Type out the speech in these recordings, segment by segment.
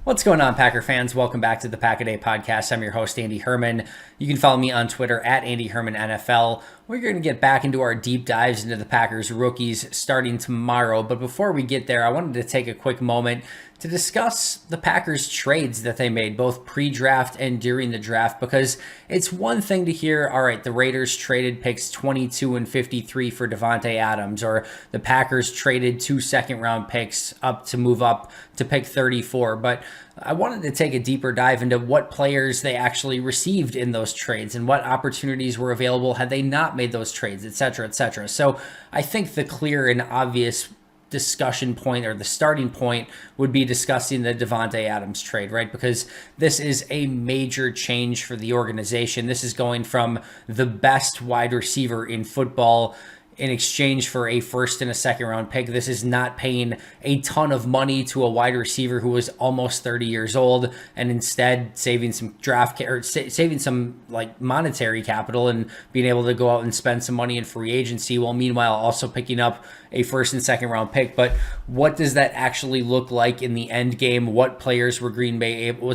What's going on, Packer fans? Welcome back to the Pack a Day podcast. I'm your host, Andy Herman. You can follow me on Twitter at Andy Herman NFL. We're going to get back into our deep dives into the Packers rookies starting tomorrow. But before we get there, I wanted to take a quick moment to discuss the Packers trades that they made, both pre-draft and during the draft, because it's one thing to hear, all right, the Raiders traded picks 22 and 53 for Davante Adams, or the Packers traded 2 second-round picks up to move up to pick 34. But I wanted to take a deeper dive into what players they actually received in those trades and what opportunities were available had they not made those trades, et cetera, et cetera. So I think the clear and obvious discussion point, or the starting point, would be discussing the Davante Adams trade, right? Because this is a major change for the organization. This is going from the best wide receiver in football in exchange for a first and a second round pick. This is not paying a ton of money to a wide receiver who is almost 30 years old, and instead saving some saving some like monetary capital and being able to go out and spend some money in free agency, while meanwhile also picking up a first and second round pick. But what does that actually look like in the end game? What players were Green Bay able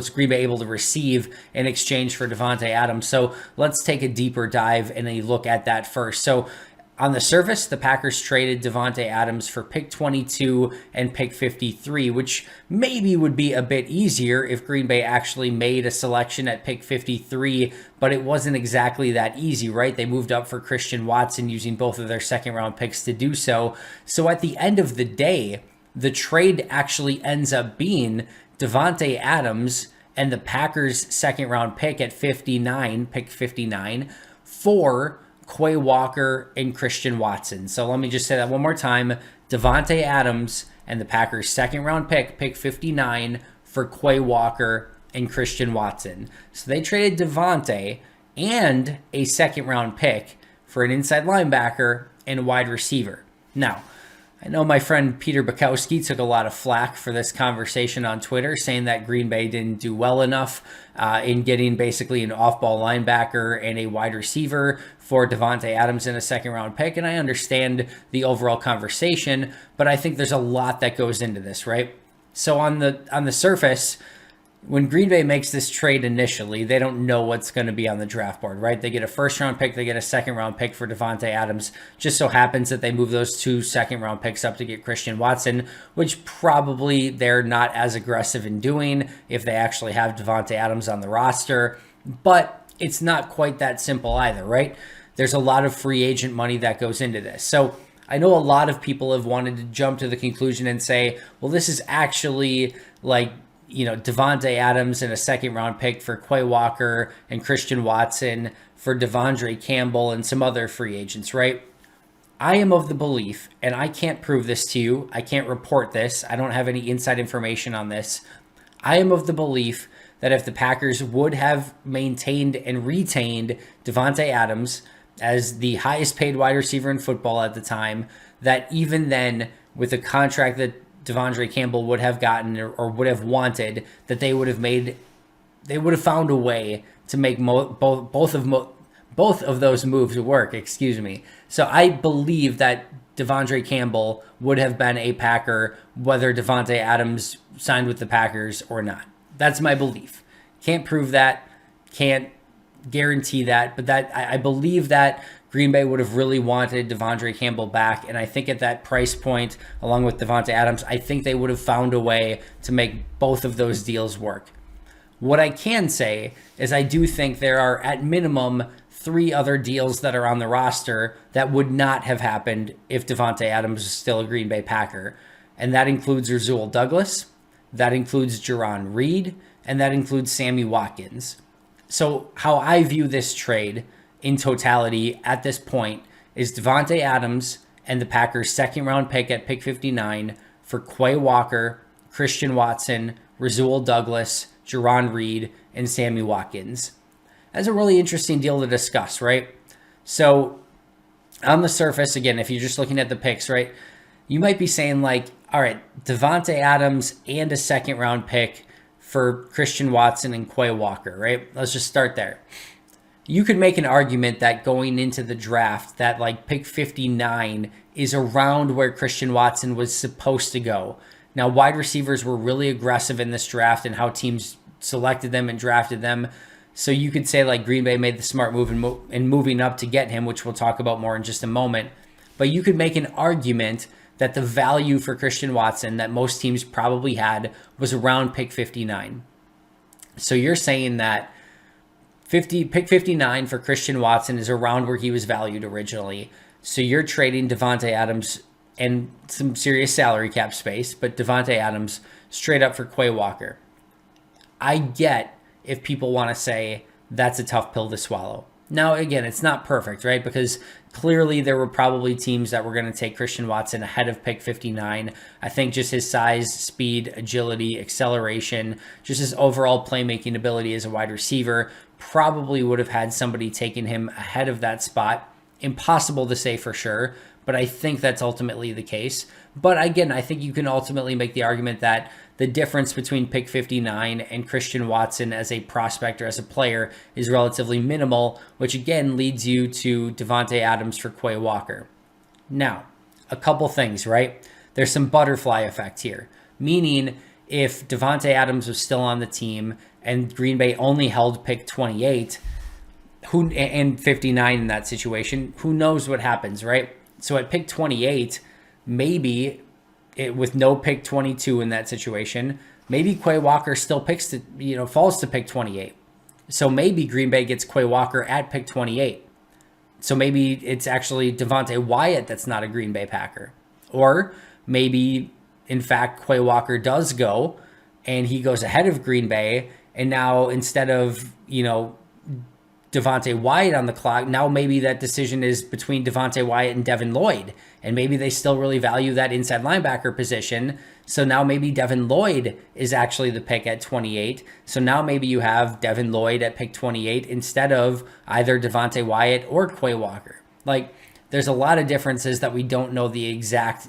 to receive in exchange for Davante Adams? So let's take a deeper dive and a look at that first. So on the surface, the Packers traded Davante Adams for pick 22 and pick 53, which maybe would be a bit easier if Green Bay actually made a selection at pick 53, but it wasn't exactly that easy, right? They moved up for Christian Watson using both of their second round picks to do so. So at the end of the day, the trade actually ends up being Davante Adams and the Packers' second round pick at pick 59, for Quay Walker and Christian Watson. So let me just say that one more time. Davante Adams and the Packers' second round pick 59, for Quay Walker and Christian Watson. So they traded Davante and a second round pick for an inside linebacker and a wide receiver. Now, I know my friend Peter Bukowski took a lot of flack for this conversation on Twitter, saying that Green Bay didn't do well enough in getting basically an off-ball linebacker and a wide receiver for Davante Adams in a second-round pick. And I understand the overall conversation, but I think there's a lot that goes into this, right? So on the surface, when Green Bay makes this trade initially, they don't know what's going to be on the draft board, right? They get a first-round pick, they get a second-round pick for Davante Adams. Just so happens that they move those 2 second-round picks up to get Christian Watson, which probably they're not as aggressive in doing if they actually have Davante Adams on the roster. But it's not quite that simple either, right? There's a lot of free agent money that goes into this. So I know a lot of people have wanted to jump to the conclusion and say, well, this is actually like, Davante Adams and a second round pick for Quay Walker and Christian Watson for Devondre Campbell and some other free agents, right? I am of the belief, and I can't prove this to you, I can't report this, I don't have any inside information on this. I am of the belief that if the Packers would have maintained and retained Davante Adams as the highest paid wide receiver in football at the time, that even then, with a contract that Devondre Campbell would have gotten or would have wanted, that they would have found a way to make both of those moves work. Excuse me. So I believe that Devondre Campbell would have been a Packer, whether Davante Adams signed with the Packers or not. That's my belief. Can't prove that. Can't guarantee that, but that I believe that Green Bay would have really wanted Devondre Campbell back, and I think at that price point, along with Davante Adams, I think they would have found a way to make both of those deals work. What I can say is I do think there are, at minimum, 3 other deals that are on the roster that would not have happened if Davante Adams was still a Green Bay Packer, and that includes Rasul Douglas, that includes Jarran Reed, and that includes Sammy Watkins. So how I view this trade in totality at this point is Davante Adams and the Packers' second round pick at pick 59 for Quay Walker, Christian Watson, Rasul Douglas, Jarran Reed, and Sammy Watkins. That's a really interesting deal to discuss, right? So on the surface, again, if you're just looking at the picks, right, you might be saying like, all right, Davante Adams and a second round pick for Christian Watson and Quay Walker, right? Let's just start there. You could make an argument that going into the draft, that like pick 59 is around where Christian Watson was supposed to go. Now, wide receivers were really aggressive in this draft and how teams selected them and drafted them. So you could say like Green Bay made the smart move in moving up to get him, which we'll talk about more in just a moment. But you could make an argument that the value for Christian Watson that most teams probably had was around pick 59. So you're saying that pick 59 for Christian Watson is around where he was valued originally. So you're trading Davante Adams and some serious salary cap space, but Davante Adams straight up for Quay Walker. I get if people want to say that's a tough pill to swallow. Now, again, it's not perfect, right? Because clearly there were probably teams that were going to take Christian Watson ahead of pick 59. I think just his size, speed, agility, acceleration, just his overall playmaking ability as a wide receiver probably would have had somebody taking him ahead of that spot. Impossible to say for sure, but I think that's ultimately the case. But again, I think you can ultimately make the argument that the difference between pick 59 and Christian Watson as a prospect or as a player is relatively minimal, which again leads you to Davante Adams for Quay Walker. Now, a couple things, right? There's some butterfly effect here, meaning if Davante Adams was still on the team and Green Bay only held pick 28 and 59 in that situation, who knows what happens, right? So at pick 28, maybe with no pick 22 in that situation, maybe Quay Walker still falls to pick 28. So maybe Green Bay gets Quay Walker at pick 28. So maybe it's actually Devontae Wyatt that's not a Green Bay Packer. Or maybe, in fact, Quay Walker does go and he goes ahead of Green Bay. And now instead of, Devontae Wyatt on the clock, now maybe that decision is between Devontae Wyatt and Devin Lloyd. And maybe they still really value that inside linebacker position. So now maybe Devin Lloyd is actually the pick at 28. So now maybe you have Devin Lloyd at pick 28 instead of either Devontae Wyatt or Quay Walker. Like, there's a lot of differences that we don't know the exact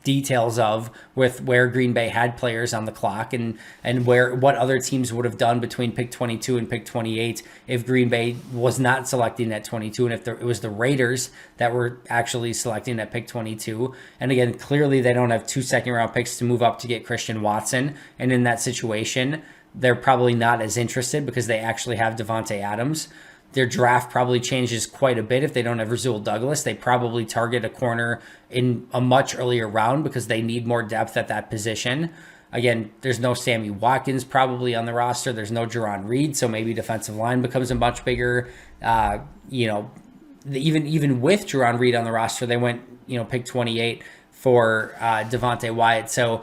details of with where Green Bay had players on the clock and what other teams would have done between pick 22 and pick 28 if Green Bay was not selecting at 22 and if it was the Raiders that were actually selecting at pick 22. And again, clearly they don't have 2 second-round picks to move up to get Christian Watson. And in that situation, they're probably not as interested because they actually have Davante Adams. Their draft probably changes quite a bit if they don't have Rasul Douglas. They probably target a corner in a much earlier round because they need more depth at that position. Again, there's no Sammy Watkins probably on the roster. There's no Jarran Reed, so maybe defensive line becomes a much bigger, even with Jarran Reed on the roster, they went, pick 28 for Devontae Wyatt. So,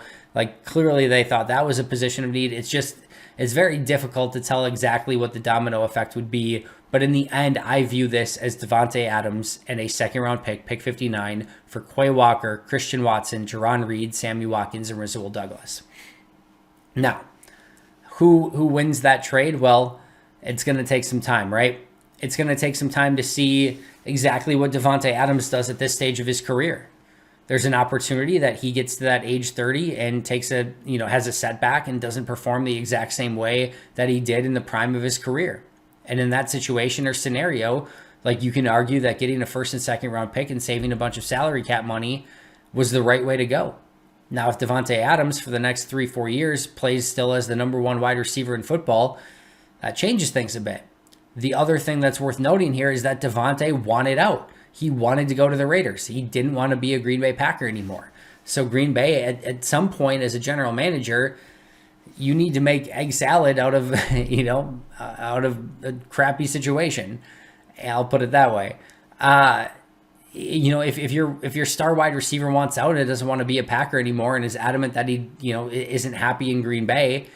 clearly they thought that was a position of need. It's very difficult to tell exactly what the domino effect would be. But in the end, I view this as Davante Adams and a second-round pick 59, for Quay Walker, Christian Watson, Jarran Reed, Sammy Watkins, and Rasul Douglas. Now, who wins that trade? Well, it's going to take some time, right? It's going to take some time to see exactly what Davante Adams does at this stage of his career. There's an opportunity that he gets to that age 30 and has a setback and doesn't perform the exact same way that he did in the prime of his career. And in that situation or scenario, you can argue that getting a first and second round pick and saving a bunch of salary cap money was the right way to go. Now, if Davante Adams for the next 3-4 years plays still as the number one wide receiver in football, that changes things a bit. The other thing that's worth noting here is that Davante wanted out. He wanted to go to the Raiders. He didn't want to be a Green Bay Packer anymore. So Green Bay, at some point as a general manager, you need to make egg salad out of, out of a crappy situation. I'll put it that way. If your star wide receiver wants out and doesn't want to be a Packer anymore and is adamant that he, isn't happy in Green Bay,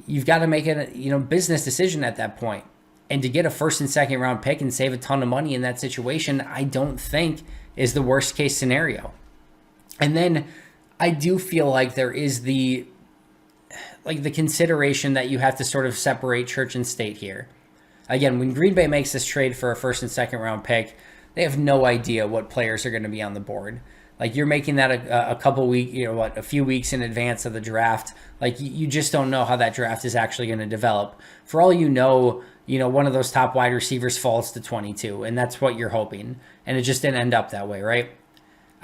you've got to make a, business decision at that point. And to get a first and second round pick and save a ton of money in that situation, I don't think is the worst case scenario. And then I do feel like there is the consideration that you have to sort of separate church and state here. Again, when Green Bay makes this trade for a first and second round pick, they have no idea what players are going to be on the board. You're making that a few weeks in advance of the draft. You just don't know how that draft is actually going to develop. For all you know, one of those top wide receivers falls to 22, and that's what you're hoping. And it just didn't end up that way, right?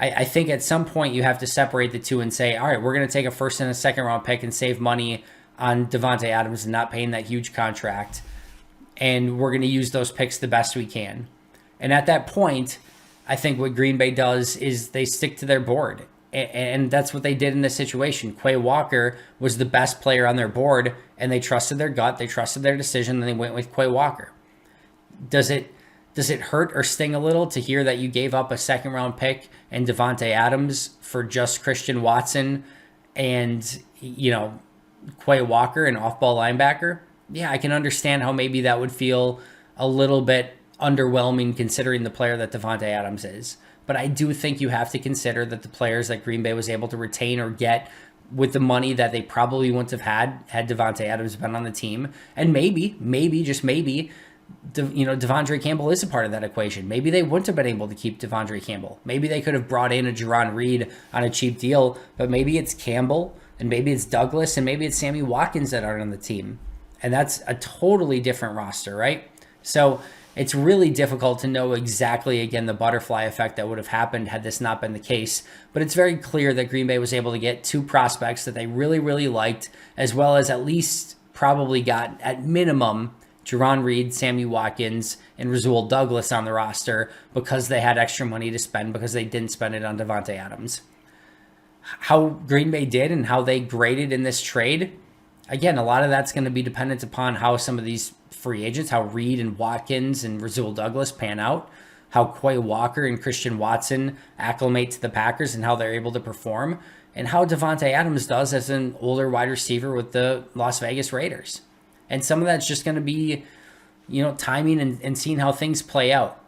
I think at some point you have to separate the two and say, all right, we're going to take a first and a second round pick and save money on Davante Adams and not paying that huge contract. And we're going to use those picks the best we can. And at that point, I think what Green Bay does is they stick to their board. And that's what they did in this situation. Quay Walker was the best player on their board, and they trusted their gut, they trusted their decision, and they went with Quay Walker. Does it hurt or sting a little to hear that you gave up a second round pick and Davante Adams for just Christian Watson and, Quay Walker, an off-ball linebacker? Yeah, I can understand how maybe that would feel a little bit underwhelming considering the player that Davante Adams is. But I do think you have to consider that the players that Green Bay was able to retain or get with the money that they probably wouldn't have had Davante Adams been on the team. And maybe, just maybe, Devondre Campbell is a part of that equation. Maybe they wouldn't have been able to keep Devondre Campbell. Maybe they could have brought in a Jarran Reed on a cheap deal, but maybe it's Campbell, and maybe it's Douglas, and maybe it's Sammy Watkins that aren't on the team. And that's a totally different roster, right? So it's really difficult to know exactly, again, the butterfly effect that would have happened had this not been the case. But it's very clear that Green Bay was able to get two prospects that they really, really liked, as well as at least probably got, at minimum, Jarran Reed, Sammy Watkins, and Rasul Douglas on the roster because they had extra money to spend because they didn't spend it on Davante Adams. How Green Bay did and how they graded in this trade, again, a lot of that's going to be dependent upon how some of these free agents, how Reed and Watkins and Rasul Douglas pan out, how Quay Walker and Christian Watson acclimate to the Packers and how they're able to perform, and how Davante Adams does as an older wide receiver with the Las Vegas Raiders. And some of that's just going to be, timing and seeing how things play out.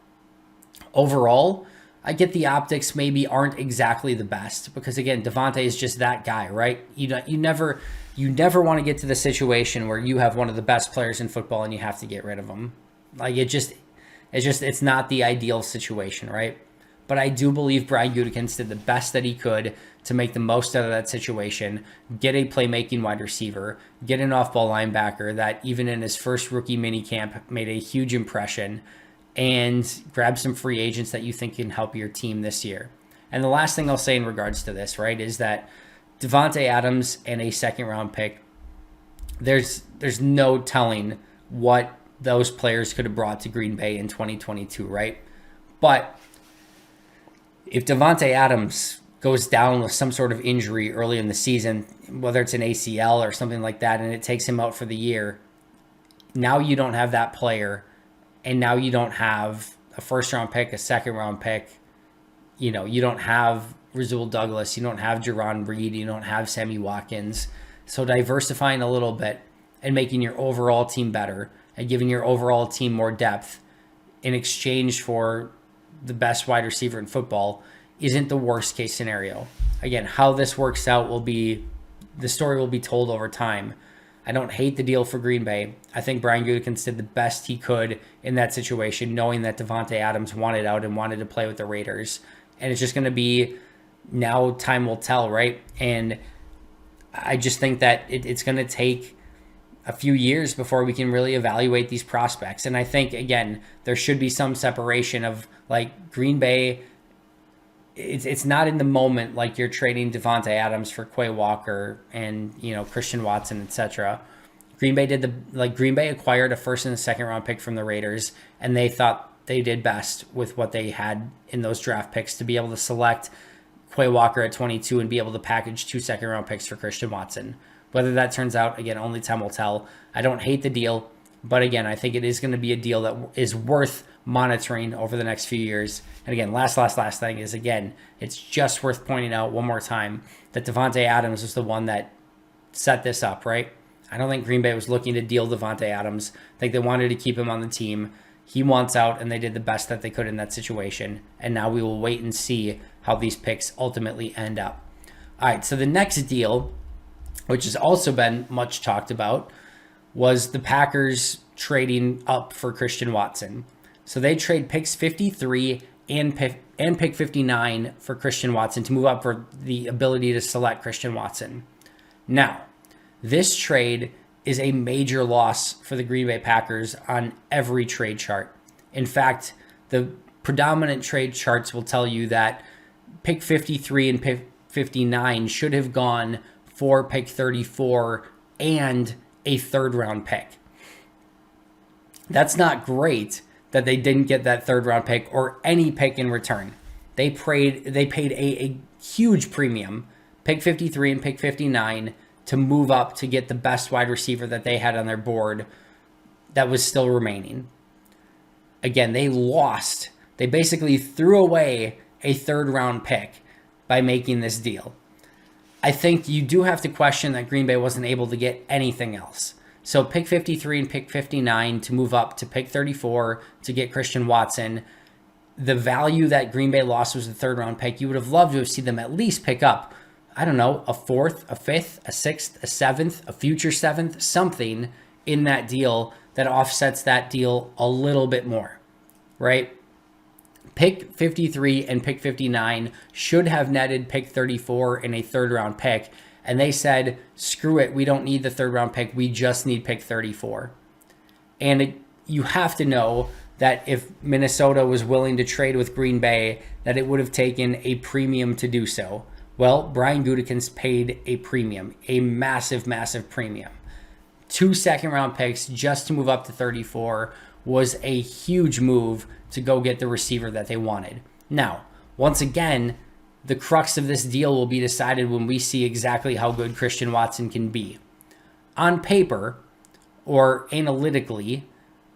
Overall, I get the optics maybe aren't exactly the best because, again, Davante is just that guy, right? You never want to get to the situation where you have one of the best players in football and you have to get rid of him. Like it's not the ideal situation, right? But I do believe Brian Gutekunst did the best that he could to make the most out of that situation, get a playmaking wide receiver, get an off-ball linebacker that even in his first rookie minicamp made a huge impression, and grab some free agents that you think can help your team this year. And the last thing I'll say in regards to this, right, is that Davante Adams and a second-round pick, there's no telling what those players could have brought to Green Bay in 2022, right? But if Davante Adams goes down with some sort of injury early in the season, whether it's an ACL or something like that, and it takes him out for the year, now you don't have that player, and now you don't have a first-round pick, a second-round pick. You don't have Rasul Douglas, you don't have Jarran Reed, you don't have Sammy Watkins. So diversifying a little bit and making your overall team better and giving your overall team more depth in exchange for the best wide receiver in football isn't the worst case scenario. Again, how this works out the story will be told over time. I don't hate the deal for Green Bay. I think Brian Gutekunst did the best he could in that situation, knowing that Davante Adams wanted out and wanted to play with the Raiders. And it's just going to be, now time will tell, right? And I just think that it's going to take a few years before we can really evaluate these prospects. And I think, again, there should be some separation of, like, Green Bay. It's not in the moment like you're trading Davante Adams for Quay Walker and, Christian Watson, etc. Green Bay acquired a first and a second round pick from the Raiders, and they thought they did best with what they had in those draft picks to be able to select Quay Walker at 22 and be able to package 2 second round picks for Christian Watson. Whether that turns out, again, only time will tell. I don't hate the deal, but again, I think it is going to be a deal that is worth monitoring over the next few years. And again, last thing is, again, it's just worth pointing out one more time that Davante Adams was the one that set this up, right? I don't think Green Bay was looking to deal Davante Adams. I think they wanted to keep him on the team. He wants out, and they did the best that they could in that situation. And now we will wait and see how these picks ultimately end up. All right, so the next deal, which has also been much talked about, was the Packers trading up for Christian Watson. So they trade picks 53 and pick 59 for Christian Watson to move up for the ability to select Christian Watson. Now, this trade is a major loss for the Green Bay Packers on every trade chart. In fact, the predominant trade charts will tell you that pick 53 and pick 59 should have gone for pick 34 and a third round pick. That's not great that they didn't get that third round pick or any pick in return. They paid a huge premium, pick 53 and pick 59, to move up to get the best wide receiver that they had on their board that was still remaining. Again, they lost. They basically threw away a third round pick by making this deal. I think you do have to question that Green Bay wasn't able to get anything else. So pick 53 and pick 59 to move up to pick 34 to get Christian Watson. The value that Green Bay lost was the third round pick. You would have loved to have seen them at least pick up, I don't know, a fourth, a fifth, a sixth, a seventh, a future seventh, something in that deal that offsets that deal a little bit more, right? Pick 53 and pick 59 should have netted pick 34 and a third round pick. And they said, screw it, we don't need the third round pick. We just need pick 34. And you have to know that if Minnesota was willing to trade with Green Bay, that it would have taken a premium to do so. Well, Brian Gutekunst paid a premium, a massive, massive premium. 2 second round picks just to move up to 34 was a huge move to go get the receiver that they wanted. Now, once again, the crux of this deal will be decided when we see exactly how good Christian Watson can be. On paper, or analytically,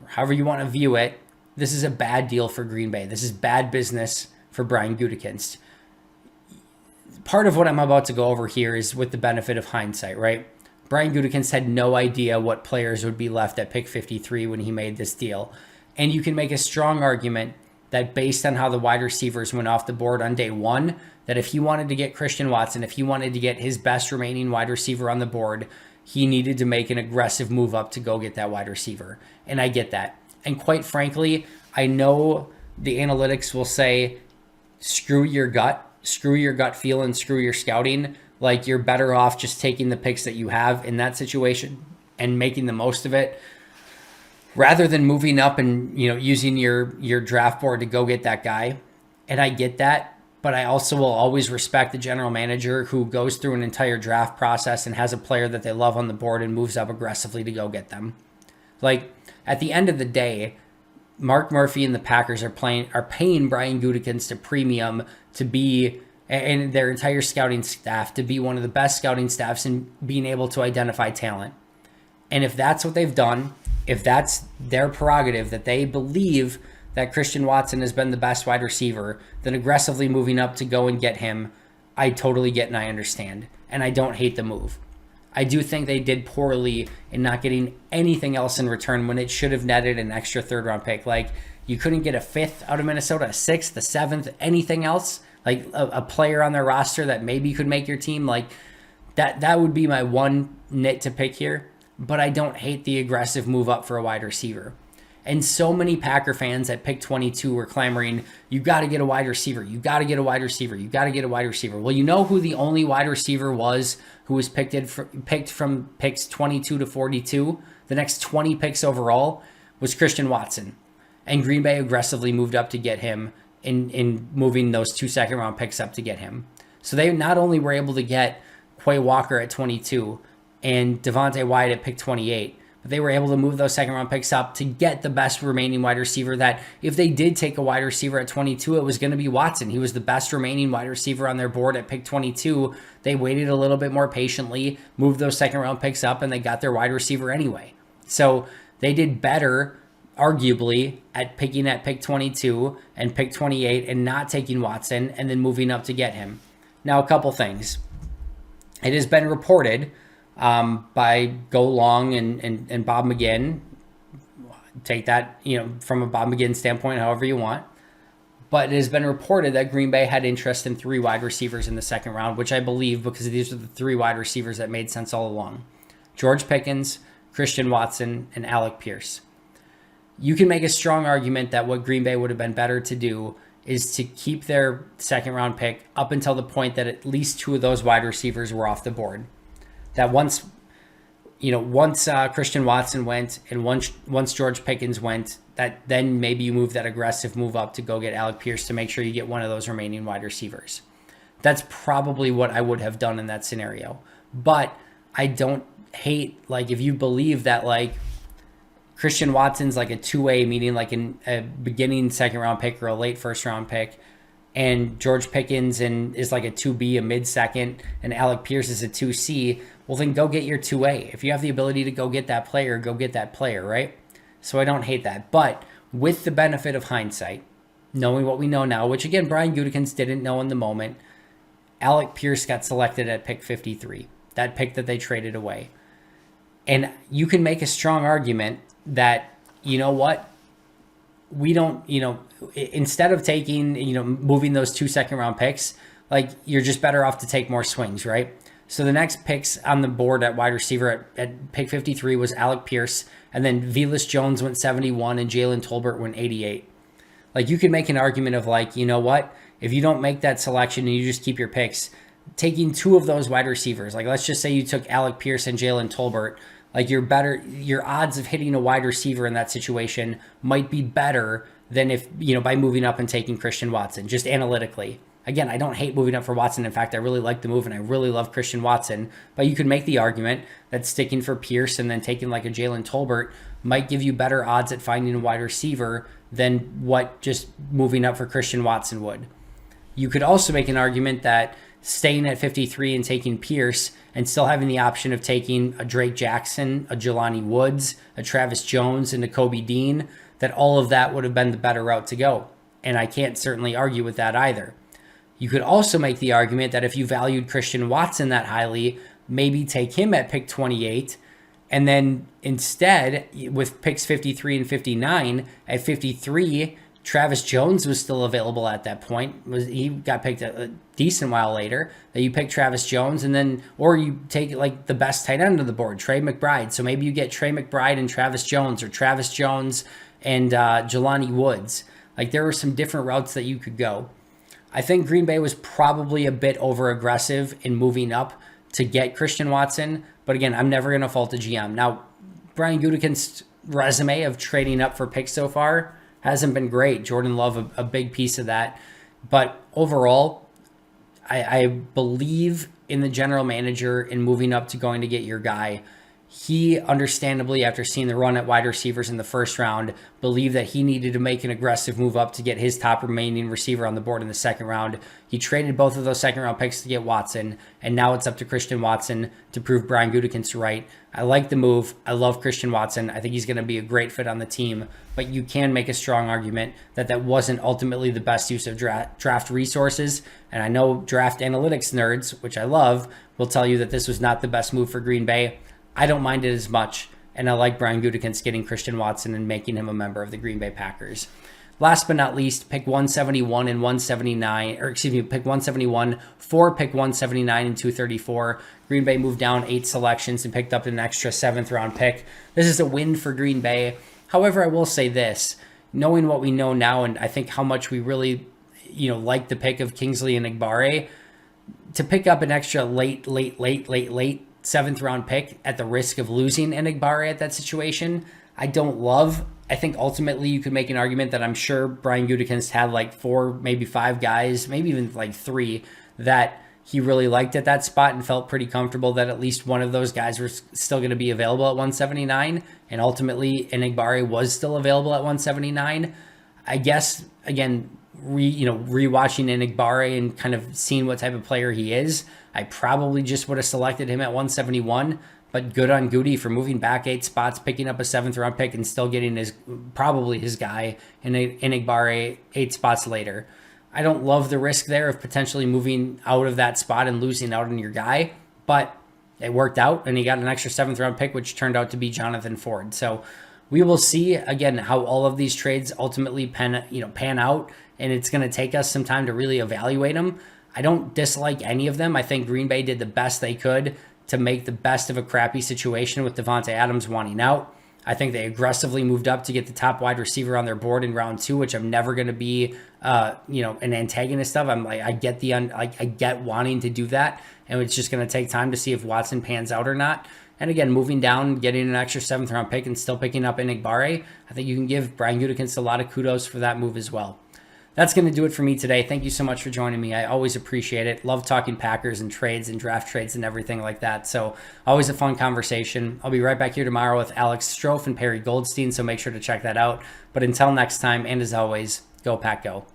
or however you want to view it, this is a bad deal for Green Bay. This is bad business for Brian Gutekunst. Part of what I'm about to go over here is with the benefit of hindsight, right? Brian Gutekunst had no idea what players would be left at pick 53 when he made this deal. And you can make a strong argument that based on how the wide receivers went off the board on day one, that if he wanted to get Christian Watson, if he wanted to get his best remaining wide receiver on the board, he needed to make an aggressive move up to go get that wide receiver. And I get that. And quite frankly, I know the analytics will say, screw your gut feel and screw your scouting. Like, you're better off just taking the picks that you have in that situation and making the most of it, rather than moving up and, using your draft board to go get that guy. And I get that, but I also will always respect the general manager who goes through an entire draft process and has a player that they love on the board and moves up aggressively to go get them. Like, at the end of the day, Mark Murphy and the Packers are paying Brian Gutekunst a premium to be, and their entire scouting staff, to be one of the best scouting staffs in being able to identify talent. And if that's what they've done, if that's their prerogative, that they believe that Christian Watson has been the best wide receiver, then aggressively moving up to go and get him, I totally get and I understand. And I don't hate the move. I do think they did poorly in not getting anything else in return when it should have netted an extra third round pick. Like, you couldn't get a fifth out of Minnesota, a sixth, a seventh, anything else, like a player on their roster that maybe could make your team. Like, that would be my one nit to pick here. But I don't hate the aggressive move up for a wide receiver. And so many Packer fans at pick 22 were clamoring, you got to get a wide receiver. You got to get a wide receiver. You got to get a wide receiver. Well, you know who the only wide receiver was who was picked from picks 22 to 42? The next 20 picks overall was Christian Watson. And Green Bay aggressively moved up to get him in moving those 2 second round picks up to get him. So they not only were able to get Quay Walker at 22 and Davante Wyatt at pick 28, but they were able to move those second round picks up to get the best remaining wide receiver, that if they did take a wide receiver at 22, it was going to be Watson. He was the best remaining wide receiver on their board at pick 22. They waited a little bit more patiently, moved those second round picks up, and they got their wide receiver anyway. So they did better, arguably, at picking at pick 22 and pick 28 and not taking Watson and then moving up to get him. Now, a couple things. It has been reported by Go Long and Bob McGinn. Take that, from a Bob McGinn standpoint, however you want. But it has been reported that Green Bay had interest in 3 wide receivers in the second round, which I believe, because these are the 3 wide receivers that made sense all along. George Pickens, Christian Watson, and Alec Pierce. You can make a strong argument that what Green Bay would have been better to do is to keep their second round pick up until the point that at least 2 of those wide receivers were off the board. That once once Christian Watson went and once George Pickens went, that then maybe you move that aggressive move up to go get Alec Pierce to make sure you get one of those remaining wide receivers. That's probably what I would have done in that scenario. But I don't hate, like, if you believe that, like, Christian Watson's like a two-way, meaning like a beginning second-round pick or a late first-round pick, and George Pickens is like a 2B, a mid-second, and Alec Pierce is a 2C, well, then go get your 2A. If you have the ability to go get that player, go get that player, right? So I don't hate that. But with the benefit of hindsight, knowing what we know now, which, again, Brian Gutekunst didn't know in the moment, Alec Pierce got selected at pick 53, that pick that they traded away. And you can make a strong argument that, you know what, we don't, instead of taking, moving those 2 second-round picks, like, you're just better off to take more swings, right? So the next picks on the board at wide receiver at pick 53 was Alec Pierce, and then Velus Jones went 71 and Jalen Tolbert went 88. Like, you can make an argument of, like, you know what, if you don't make that selection and you just keep your picks, taking 2 of those wide receivers, like, let's just say you took Alec Pierce and Jalen Tolbert, like, your odds of hitting a wide receiver in that situation might be better than if, by moving up and taking Christian Watson, just analytically. Again, I don't hate moving up for Watson. In fact, I really like the move and I really love Christian Watson. But you could make the argument that sticking for Pierce and then taking like a Jalen Tolbert might give you better odds at finding a wide receiver than what just moving up for Christian Watson would. You could also make an argument that staying at 53 and taking Pierce and still having the option of taking a Drake Jackson, a Jelani Woods, a Travis Jones, and a Kobe Dean, that all of that would have been the better route to go. And I can't certainly argue with that either. You could also make the argument that if you valued Christian Watson that highly, maybe take him at pick 28, and then instead, with picks 53 and 59, at 53, Travis Jones was still available at that point. He got picked a decent while later. That you pick Travis Jones, and then, or you take like the best tight end of the board, Trey McBride. So maybe you get Trey McBride and Travis Jones, or Travis Jones and Jelani Woods. Like, there were some different routes that you could go. I think Green Bay was probably a bit over aggressive in moving up to get Christian Watson. But again, I'm never going to fault the GM. Now, Brian Gutekunst's resume of trading up for picks so far hasn't been great. Jordan Love, a big piece of that. But overall, I believe in the general manager in moving up to going to get your guy. He, understandably, after seeing the run at wide receivers in the first round, believed that he needed to make an aggressive move up to get his top remaining receiver on the board in the second round. He traded both of those second round picks to get Watson, and now it's up to Christian Watson to prove Brian Gutekunst right. I like the move. I love Christian Watson. I think he's going to be a great fit on the team, but you can make a strong argument that that wasn't ultimately the best use of draft resources. And I know draft analytics nerds, which I love, will tell you that this was not the best move for Green Bay. I don't mind it as much, and I like Brian Gutekunst getting Christian Watson and making him a member of the Green Bay Packers. Last but not least, pick 171 and 179, or excuse me, pick 171 for pick 179 and 234. Green Bay moved down 8 selections and picked up an extra 7th round pick. This is a win for Green Bay. However, I will say this, knowing what we know now, and I think how much we really, like the pick of Kingsley and Igbare, to pick up an extra late 7th round pick at the risk of losing Enigbare at that situation, I don't love. I think ultimately you could make an argument that I'm sure Brian Gutekunst had like 4, maybe 5 guys, maybe even like 3 that he really liked at that spot and felt pretty comfortable that at least one of those guys was still going to be available at 179. And ultimately Enigbare was still available at 179. I guess, again, rewatching Enigbare and kind of seeing what type of player he is, I probably just would have selected him at 171, but good on Goody for moving back 8 spots, picking up a 7th round pick and still getting probably his guy in Enigbare 8 spots later. I don't love the risk there of potentially moving out of that spot and losing out on your guy, but it worked out and he got an extra 7th round pick, which turned out to be Jonathan Ford. So we will see again how all of these trades ultimately pan out, and it's going to take us some time to really evaluate them. I don't dislike any of them. I think Green Bay did the best they could to make the best of a crappy situation with Davante Adams wanting out. I think they aggressively moved up to get the top wide receiver on their board in round 2, which I'm never going to be, an antagonist of. I get wanting to do that, and it's just going to take time to see if Watson pans out or not. And again, moving down, getting an extra 7th round pick and still picking up Enigbare, I think you can give Brian Gutekunst a lot of kudos for that move as well. That's going to do it for me today. Thank you so much for joining me. I always appreciate it. Love talking Packers and trades and draft trades and everything like that. So always a fun conversation. I'll be right back here tomorrow with Alex Strofe and Perry Goldstein, so make sure to check that out. But until next time, and as always, go Pack Go.